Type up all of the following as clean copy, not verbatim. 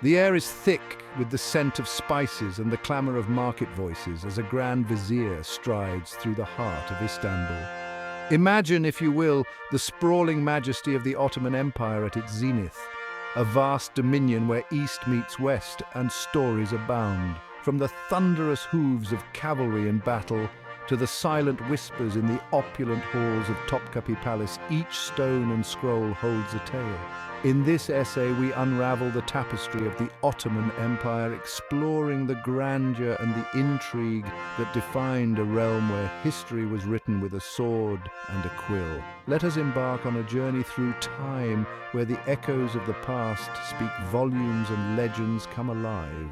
The air is thick with the scent of spices and the clamor of market voices as a grand vizier strides through the heart of Istanbul. Imagine, if you will, the sprawling majesty of the Ottoman Empire at its zenith, a vast dominion where east meets west and stories abound, from the thunderous hooves of cavalry in battle to the silent whispers in the opulent halls of Topkapi Palace. Each stone and scroll holds a tale. In this essay, we unravel the tapestry of the Ottoman Empire, exploring the grandeur and the intrigue that defined a realm where history was written with a sword and a quill. Let us embark on a journey through time where the echoes of the past speak volumes and legends come alive.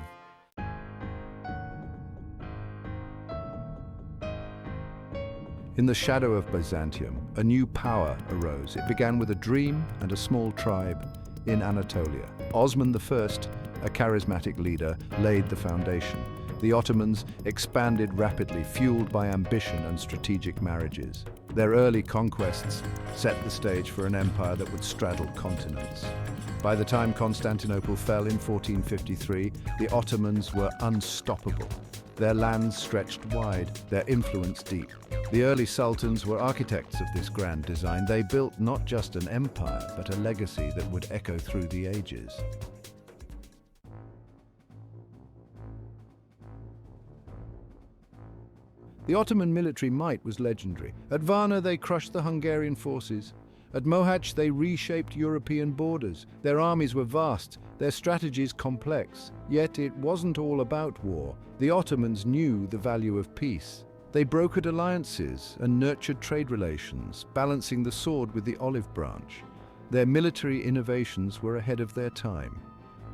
In the shadow of Byzantium, a new power arose. It began with a dream and a small tribe in Anatolia. Osman I, a charismatic leader, laid the foundation. The Ottomans expanded rapidly, fueled by ambition and strategic marriages. Their early conquests set the stage for an empire that would straddle continents. By the time Constantinople fell in 1453, the Ottomans were unstoppable. Their lands stretched wide, their influence deep. The early sultans were architects of this grand design. They built not just an empire, but a legacy that would echo through the ages. The Ottoman military might was legendary. At Varna, they crushed the Hungarian forces. At Mohacs, they reshaped European borders. Their armies were vast, their strategies complex. Yet it wasn't all about war. The Ottomans knew the value of peace. They brokered alliances and nurtured trade relations, balancing the sword with the olive branch. Their military innovations were ahead of their time.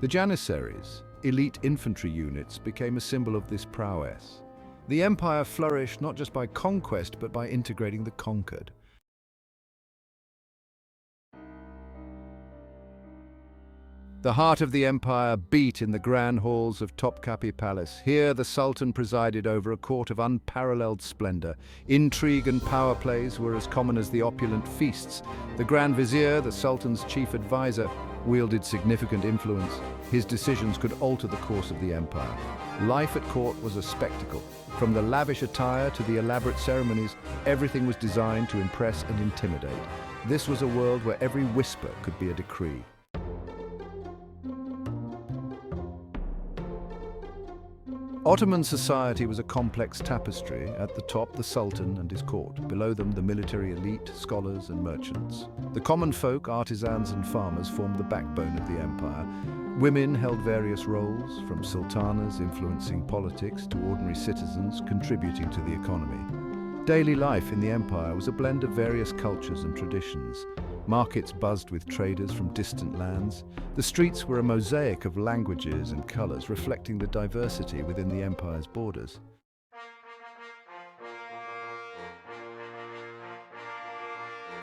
The Janissaries, elite infantry units, became a symbol of this prowess. The empire flourished not just by conquest, but by integrating the conquered. The heart of the empire beat in the grand halls of Topkapi Palace. Here the Sultan presided over a court of unparalleled splendor. Intrigue and power plays were as common as the opulent feasts. The Grand Vizier, the Sultan's chief advisor, wielded significant influence. His decisions could alter the course of the empire. Life at court was a spectacle. From the lavish attire to the elaborate ceremonies, everything was designed to impress and intimidate. This was a world where every whisper could be a decree. Ottoman society was a complex tapestry. At the top, the Sultan and his court. Below them, the military elite, scholars and merchants. The common folk, artisans and farmers, formed the backbone of the empire. Women held various roles, from sultanas influencing politics to ordinary citizens contributing to the economy. Daily life in the empire was a blend of various cultures and traditions. Markets buzzed with traders from distant lands. The streets were a mosaic of languages and colors, reflecting the diversity within the empire's borders.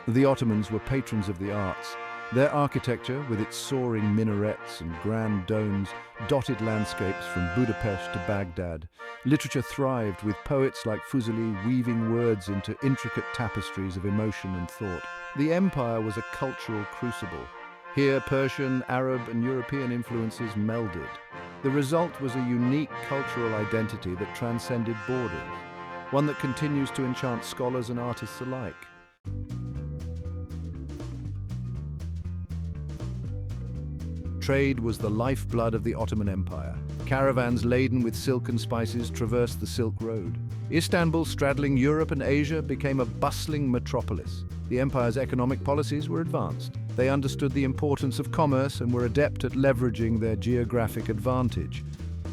The Ottomans were patrons of the arts. Their architecture, with its soaring minarets and grand domes, dotted landscapes from Budapest to Baghdad. Literature thrived, with poets like Fuzuli weaving words into intricate tapestries of emotion and thought. The empire was a cultural crucible. Here, Persian, Arab, and European influences melded. The result was a unique cultural identity that transcended borders, one that continues to enchant scholars and artists alike. Trade was the lifeblood of the Ottoman Empire. Caravans laden with silk and spices traversed the Silk Road. Istanbul, straddling Europe and Asia, became a bustling metropolis. The empire's economic policies were advanced. They understood the importance of commerce and were adept at leveraging their geographic advantage.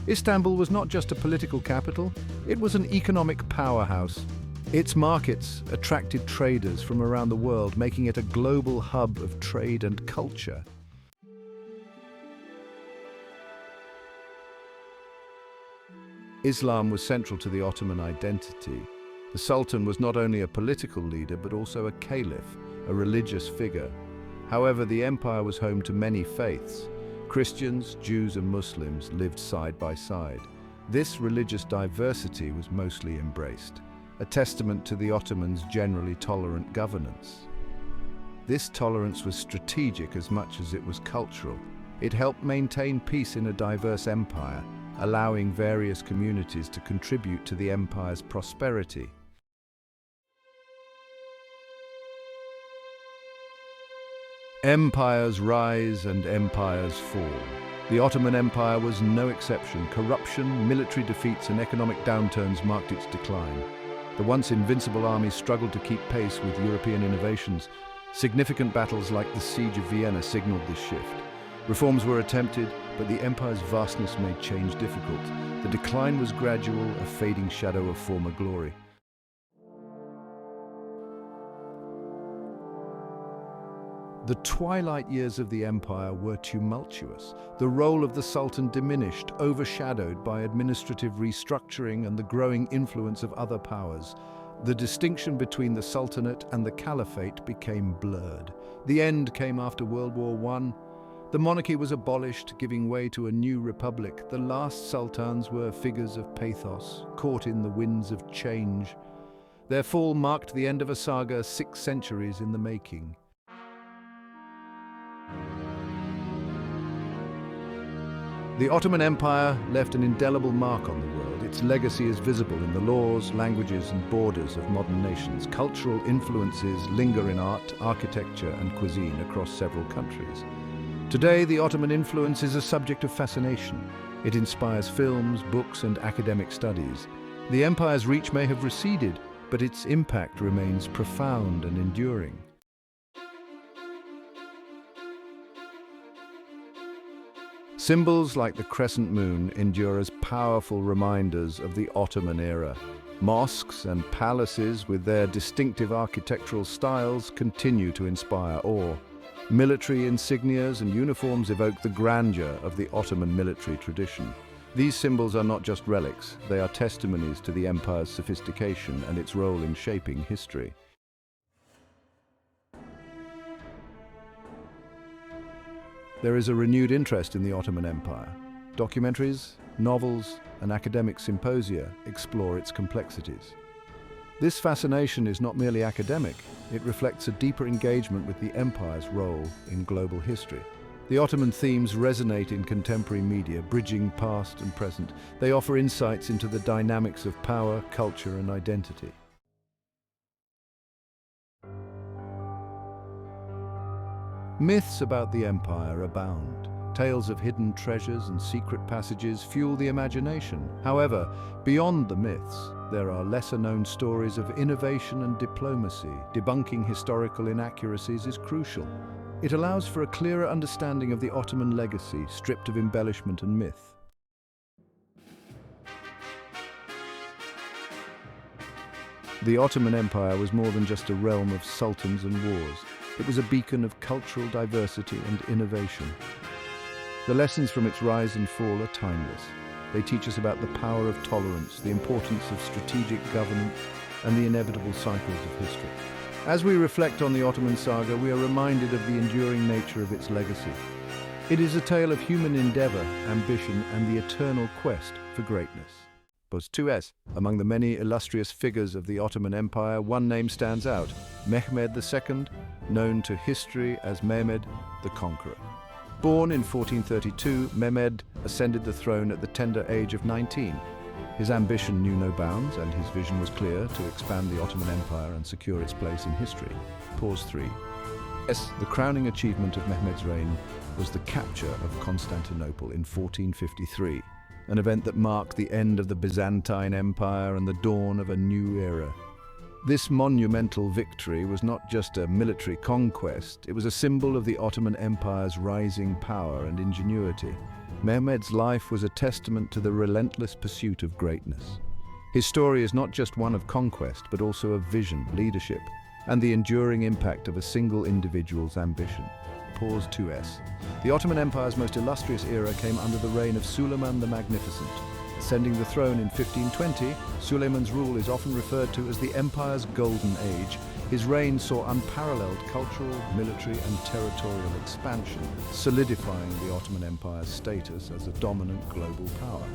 Istanbul was not just a political capital, it was an economic powerhouse. Its markets attracted traders from around the world, making it a global hub of trade and culture. Islam was central to the Ottoman identity. The Sultan was not only a political leader, but also a caliph, a religious figure. However, the empire was home to many faiths. Christians, Jews, and Muslims lived side by side. This religious diversity was mostly embraced, a testament to the Ottomans' generally tolerant governance. This tolerance was strategic as much as it was cultural. It helped maintain peace in a diverse empire, allowing various communities to contribute to the empire's prosperity. Empires rise and empires fall. The Ottoman Empire was no exception. Corruption, military defeats, and economic downturns marked its decline. The once invincible army struggled to keep pace with European innovations. Significant battles like the Siege of Vienna signaled this shift. Reforms were attempted, but the empire's vastness made change difficult. The decline was gradual, a fading shadow of former glory. The twilight years of the empire were tumultuous. The role of the Sultan diminished, overshadowed by administrative restructuring and the growing influence of other powers. The distinction between the Sultanate and the Caliphate became blurred. The end came after World War I. The monarchy was abolished, giving way to a new republic. The last sultans were figures of pathos, caught in the winds of change. Their fall marked the end of a saga 6 centuries in the making. The Ottoman Empire left an indelible mark on the world. Its legacy is visible in the laws, languages, and borders of modern nations. Cultural influences linger in art, architecture, and cuisine across several countries. Today, the Ottoman influence is a subject of fascination. It inspires films, books, and academic studies. The empire's reach may have receded, but its impact remains profound and enduring. Symbols like the crescent moon endure as powerful reminders of the Ottoman era. Mosques and palaces, with their distinctive architectural styles, continue to inspire awe. Military insignias and uniforms evoke the grandeur of the Ottoman military tradition. These symbols are not just relics, they are testimonies to the empire's sophistication and its role in shaping history. There is a renewed interest in the Ottoman Empire. Documentaries, novels, and academic symposia explore its complexities. This fascination is not merely academic, it reflects a deeper engagement with the empire's role in global history. The Ottoman themes resonate in contemporary media, bridging past and present. They offer insights into the dynamics of power, culture, and identity. Myths about the empire abound. Tales of hidden treasures and secret passages fuel the imagination. However, beyond the myths, there are lesser-known stories of innovation and diplomacy. Debunking historical inaccuracies is crucial. It allows for a clearer understanding of the Ottoman legacy, stripped of embellishment and myth. The Ottoman Empire was more than just a realm of sultans and wars. It was a beacon of cultural diversity and innovation. The lessons from its rise and fall are timeless. They teach us about the power of tolerance, the importance of strategic governance, and the inevitable cycles of history. As we reflect on the Ottoman saga, we are reminded of the enduring nature of its legacy. It is a tale of human endeavor, ambition, and the eternal quest for greatness. Among the many illustrious figures of the Ottoman Empire, one name stands out: Mehmed II, known to history as Mehmed the Conqueror. Born in 1432, Mehmed ascended the throne at the tender age of 19. His ambition knew no bounds, and his vision was clear: to expand the Ottoman Empire and secure its place in history. The crowning achievement of Mehmed's reign was the capture of Constantinople in 1453. An event that marked the end of the Byzantine Empire and the dawn of a new era. This monumental victory was not just a military conquest, it was a symbol of the Ottoman Empire's rising power and ingenuity. Mehmed's life was a testament to the relentless pursuit of greatness. His story is not just one of conquest, but also of vision, leadership, and the enduring impact of a single individual's ambition. The Ottoman Empire's most illustrious era came under the reign of Suleiman the Magnificent. Ascending the throne in 1520, Suleiman's rule is often referred to as the empire's golden age. His reign saw unparalleled cultural, military, and territorial expansion, solidifying the Ottoman Empire's status as a dominant global power.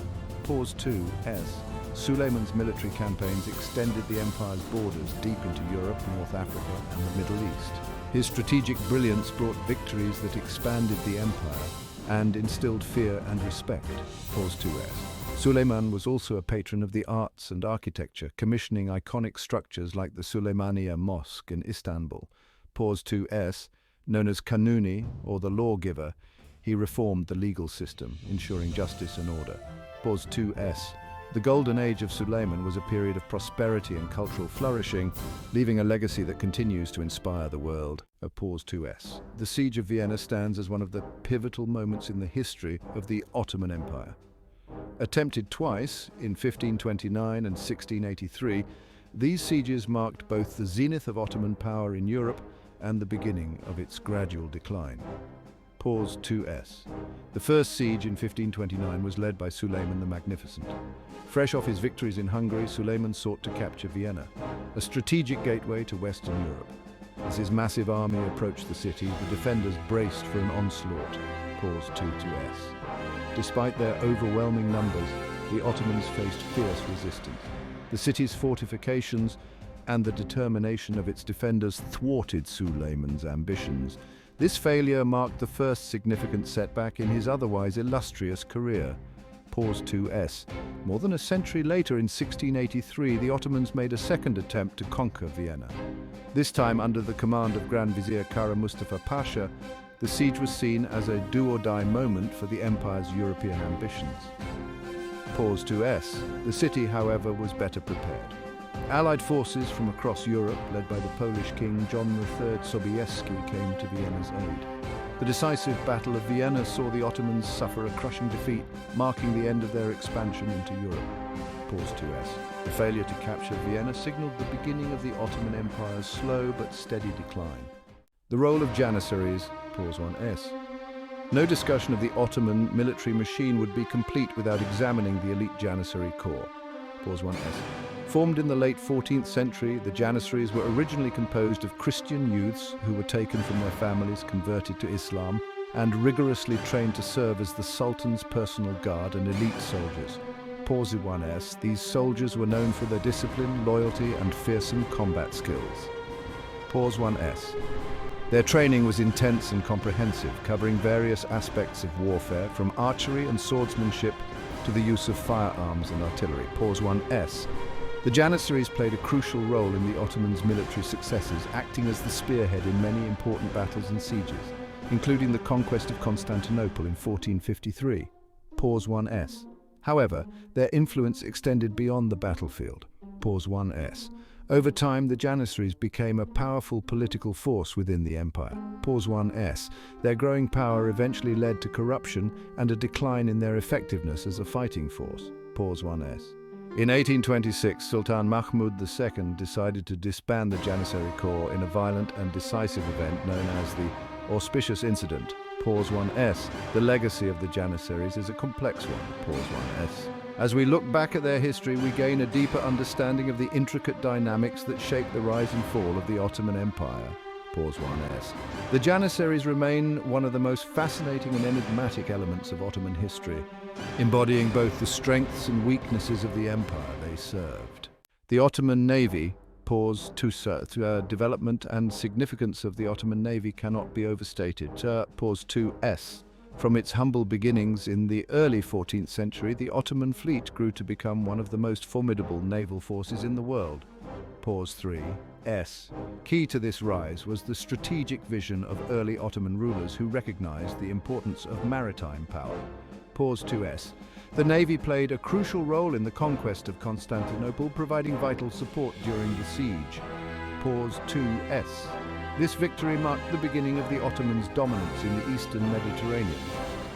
Suleiman's military campaigns extended the empire's borders deep into Europe, North Africa, and the Middle East. His strategic brilliance brought victories that expanded the empire and instilled fear and respect. Pause 2s. Suleiman was also a patron of the arts and architecture, commissioning iconic structures like the Süleymaniye Mosque in Istanbul. Pause 2s. Known as Kanuni, or the lawgiver, he reformed the legal system, ensuring justice and order. Pause 2s. The golden age of Suleiman was a period of prosperity and cultural flourishing, leaving a legacy that continues to inspire the world. Pause 2s. The Siege of Vienna stands as one of the pivotal moments in the history of the Ottoman Empire. Attempted twice, in 1529 and 1683, these sieges marked both the zenith of Ottoman power in Europe and the beginning of its gradual decline. Pause 2s. The first siege in 1529 was led by Suleiman the Magnificent. Fresh off his victories in Hungary, Suleiman sought to capture Vienna, a strategic gateway to Western Europe. As his massive army approached the city, the defenders braced for an onslaught. Pause 2s. Despite their overwhelming numbers, the Ottomans faced fierce resistance. The city's fortifications and the determination of its defenders thwarted Suleiman's ambitions. This failure marked the first significant setback in his otherwise illustrious career. Pause 2s. More than a century later, in 1683, the Ottomans made a second attempt to conquer Vienna. This time under the command of Grand Vizier Kara Mustafa Pasha, the siege was seen as a do-or-die moment for the empire's European ambitions. Pause 2s. The city, however, was better prepared. Allied forces from across Europe, led by the Polish King John III Sobieski, came to Vienna's aid. The decisive Battle of Vienna saw the Ottomans suffer a crushing defeat, marking the end of their expansion into Europe. Pause 2s. The failure to capture Vienna signaled the beginning of the Ottoman Empire's slow but steady decline. The role of Janissaries. Pause 1s. No discussion of the Ottoman military machine would be complete without examining the elite Janissary Corps. Pause 1s. Formed in the late 14th century, the Janissaries were originally composed of Christian youths who were taken from their families, converted to Islam, and rigorously trained to serve as the Sultan's personal guard and elite soldiers. Pause 1s. These soldiers were known for their discipline, loyalty, and fearsome combat skills. Pause 1s. Their training was intense and comprehensive, covering various aspects of warfare, from archery and swordsmanship to the use of firearms and artillery. Pause 1s. The Janissaries played a crucial role in the Ottomans' military successes, acting as the spearhead in many important battles and sieges, including the conquest of Constantinople in 1453. Pause 1s. However, their influence extended beyond the battlefield. Pause 1s. Over time, the Janissaries became a powerful political force within the empire. Pause 1s. Their growing power eventually led to corruption and a decline in their effectiveness as a fighting force. Pause 1s. In 1826, Sultan Mahmud II decided to disband the Janissary Corps in a violent and decisive event known as the Auspicious Incident. Pause 1s. The legacy of the Janissaries is a complex one. Pause 1s. As we look back at their history, we gain a deeper understanding of the intricate dynamics that shaped the rise and fall of the Ottoman Empire. Pause 1s. The Janissaries remain one of the most fascinating and enigmatic elements of Ottoman history, embodying both the strengths and weaknesses of the empire they served. The Ottoman Navy. Pause 2s. Development and significance of the Ottoman Navy cannot be overstated. Pause 2s. From its humble beginnings in the early 14th century, the Ottoman fleet grew to become one of the most formidable naval forces in the world. Pause 3s. Key to this rise was the strategic vision of early Ottoman rulers who recognized the importance of maritime power. Pause 2s. The Navy played a crucial role in the conquest of Constantinople, providing vital support during the siege. Pause 2s. This victory marked the beginning of the Ottomans' dominance in the eastern Mediterranean.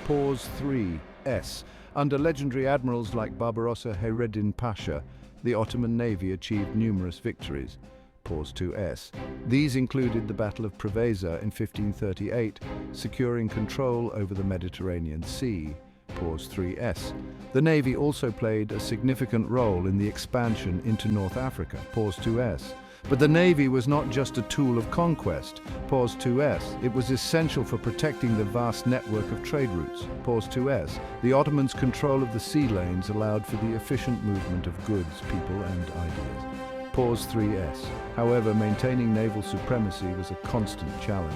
Pause 3s. Under legendary admirals like Barbarossa Hayreddin Pasha, the Ottoman Navy achieved numerous victories. Pause 2s. These included the Battle of Preveza in 1538, securing control over the Mediterranean Sea. Pause 3s. The Navy also played a significant role in the expansion into North Africa. Pause 2s. But the Navy was not just a tool of conquest. Pause 2s. It was essential for protecting the vast network of trade routes. Pause 2s. The Ottomans' control of the sea lanes allowed for the efficient movement of goods, people, and ideas. Pause 3s. However, maintaining naval supremacy was a constant challenge.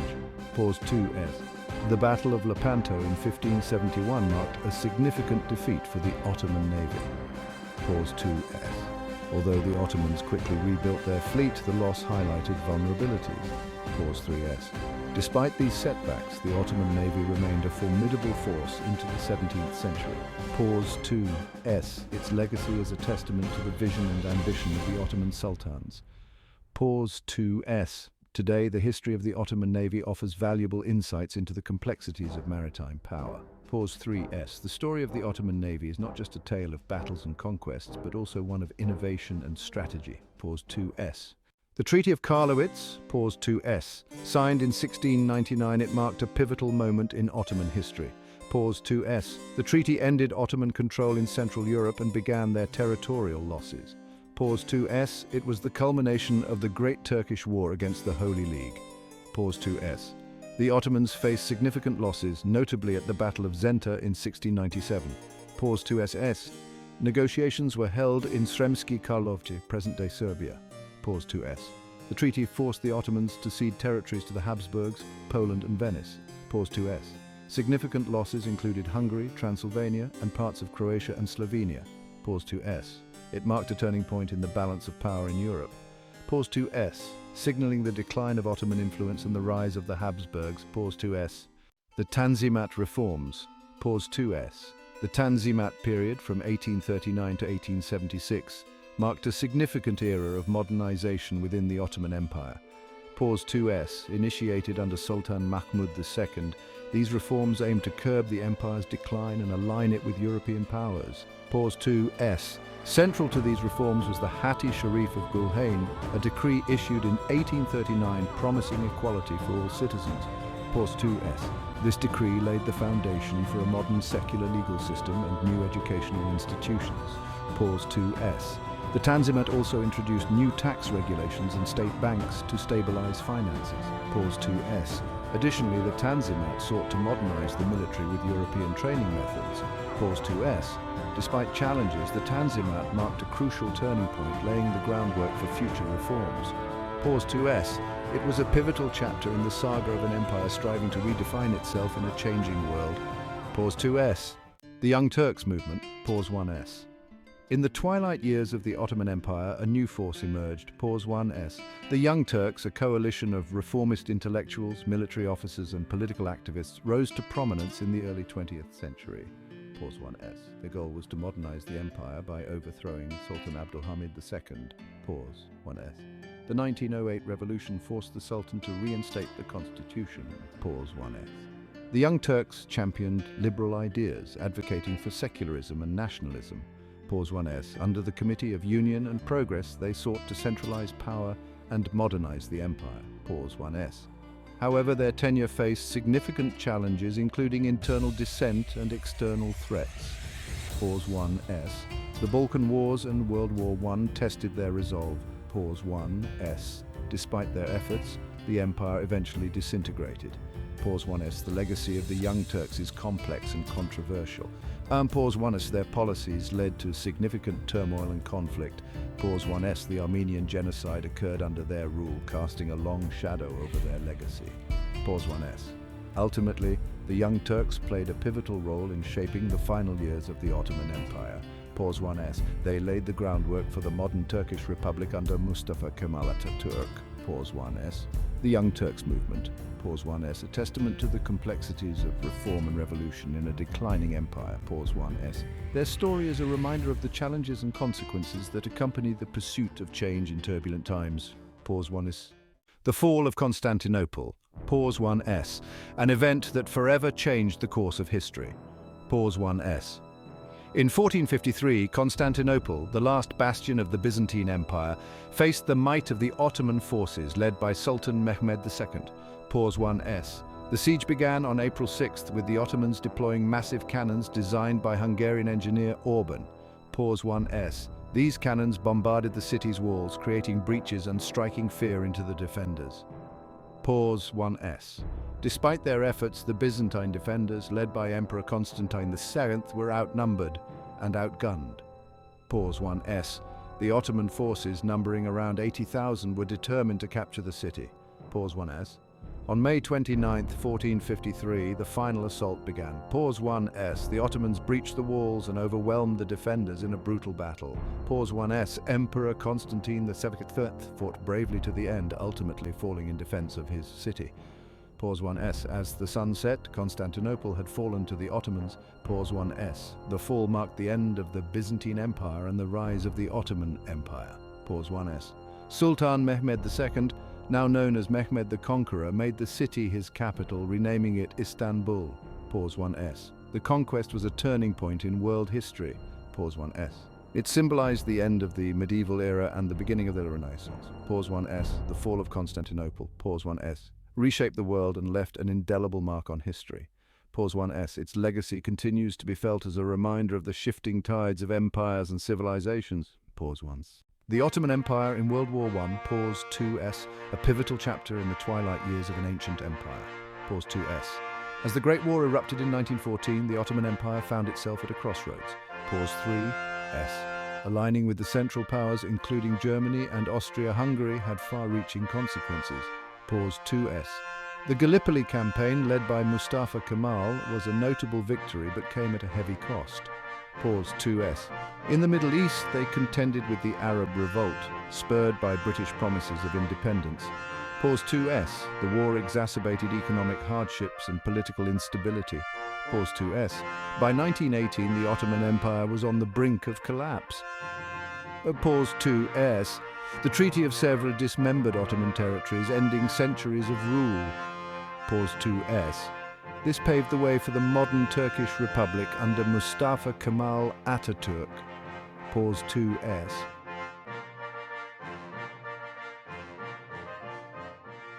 Pause 2s. The Battle of Lepanto in 1571 marked a significant defeat for the Ottoman navy. Pause 2s. Although the Ottomans quickly rebuilt their fleet, the loss highlighted vulnerabilities. Pause 3s. Despite these setbacks, the Ottoman navy remained a formidable force into the 17th century. Pause 2s. Its legacy is a testament to the vision and ambition of the Ottoman sultans. Pause 2s. Today, the history of the Ottoman navy offers valuable insights into the complexities of maritime power. Pause 3s. The story of the Ottoman navy is not just a tale of battles and conquests, but also one of innovation and strategy. Pause 2s. The Treaty of Karlowitz, pause 2s. Signed in 1699, it marked a pivotal moment in Ottoman history. Pause 2s. The treaty ended Ottoman control in Central Europe and began their territorial losses. Pause 2s. It was the culmination of the Great Turkish War against the Holy League. Pause 2s. The Ottomans faced significant losses, notably at the Battle of Zenta in 1697. Pause 2s. Negotiations were held in Sremski Karlovci, present-day Serbia. Pause 2s. The treaty forced the Ottomans to cede territories to the Habsburgs, Poland and Venice. Pause 2s. Significant losses included Hungary, Transylvania, and parts of Croatia and Slovenia. Pause 2s. It marked a turning point in the balance of power in Europe. Pause 2s. Signaling the decline of Ottoman influence and the rise of the Habsburgs. Pause 2s. The Tanzimat reforms. Pause 2s. The Tanzimat period from 1839 to 1876 marked a significant era of modernization within the Ottoman Empire. Pause 2s. Initiated under Sultan Mahmud II, these reforms aimed to curb the empire's decline and align it with European powers. Pause 2s. Central to these reforms was the Hatti Sharif of Gulhain, a decree issued in 1839 promising equality for all citizens. Pause 2s. This decree laid the foundation for a modern secular legal system and new educational institutions. Pause 2s. The Tanzimat also introduced new tax regulations and state banks to stabilize finances. Pause 2s. Additionally, the Tanzimat sought to modernize the military with European training methods. Pause 2s. Despite challenges, the Tanzimat marked a crucial turning point, laying the groundwork for future reforms. Pause 2s. It was a pivotal chapter in the saga of an empire striving to redefine itself in a changing world. Pause 2s. The Young Turks movement. Pause 1s. In the twilight years of the Ottoman Empire, a new force emerged. Pause 1s. The Young Turks, a coalition of reformist intellectuals, military officers and political activists, rose to prominence in the early 20th century. Pause 1s. Their goal was to modernize the empire by overthrowing Sultan Abdulhamid II. Pause 1s. The 1908 revolution forced the Sultan to reinstate the constitution. Pause 1s. The Young Turks championed liberal ideas, advocating for secularism and nationalism. Pause 1s. Under the Committee of Union and Progress, they sought to centralize power and modernize the empire. Pause 1s. However, their tenure faced significant challenges, including internal dissent and external threats. Pause 1s. The Balkan Wars and World War I tested their resolve. Pause 1s. Despite their efforts, the empire eventually disintegrated. Pause 1s. The legacy of the Young Turks is complex and controversial. Pause 1s. Their policies led to significant turmoil and conflict. Pause 1s. The Armenian genocide occurred under their rule, casting a long shadow over their legacy. Pause 1s. Ultimately, the Young Turks played a pivotal role in shaping the final years of the Ottoman Empire. Pause 1s. They laid the groundwork for the modern Turkish Republic under Mustafa Kemal Atatürk. Pause 1s. The Young Turks movement. Pause 1s. A testament to the complexities of reform and revolution in a declining empire. Pause 1s. Their story is a reminder of the challenges and consequences that accompany the pursuit of change in turbulent times. Pause 1s. The fall of Constantinople. Pause 1s. An event that forever changed the course of history. Pause 1s. In 1453, Constantinople, the last bastion of the Byzantine Empire, faced the might of the Ottoman forces led by Sultan Mehmed II. Pause 1s. The siege began on April 6th with the Ottomans deploying massive cannons designed by Hungarian engineer Orban. Pause 1s. These cannons bombarded the city's walls, creating breaches and striking fear into the defenders. Pause 1s. Despite their efforts, the Byzantine defenders, led by Emperor Constantine VII, were outnumbered and outgunned. Pause 1s. The Ottoman forces, numbering around 80,000, were determined to capture the city. Pause 1s. On May 29, 1453, the final assault began. Pause 1s. The Ottomans breached the walls and overwhelmed the defenders in a brutal battle. Pause 1s. Emperor Constantine VII fought bravely to the end, ultimately falling in defense of his city. Pause 1s. As the sun set, Constantinople had fallen to the Ottomans. Pause 1s. The fall marked the end of the Byzantine Empire and the rise of the Ottoman Empire. Pause 1s. Sultan Mehmed II, now known as Mehmed the Conqueror, made the city his capital, renaming it Istanbul. Pause 1s. The conquest was a turning point in world history. Pause 1s. It symbolized the end of the medieval era and the beginning of the Renaissance. Pause 1s. The fall of Constantinople. Pause 1s. Reshaped the world and left an indelible mark on history. Pause 1s. Its legacy continues to be felt as a reminder of the shifting tides of empires and civilizations. Pause 1s. The Ottoman Empire in World War I, Pause 2s, a pivotal chapter in the twilight years of an ancient empire. Pause 2s. As the Great War erupted in 1914, the Ottoman Empire found itself at a crossroads. Pause 3s. Aligning with the Central Powers, including Germany and Austria-Hungary, had far-reaching consequences. Pause 2s. The Gallipoli campaign, led by Mustafa Kemal, was a notable victory but came at a heavy cost. Pause 2s. In the Middle East, they contended with the Arab Revolt, spurred by British promises of independence. Pause 2s. The war exacerbated economic hardships and political instability. Pause 2s. By 1918, the Ottoman Empire was on the brink of collapse. Pause 2s. The Treaty of Sèvres dismembered Ottoman territories, ending centuries of rule. Pause 2s. This paved the way for the modern Turkish Republic under Mustafa Kemal Atatürk. Pause 2s.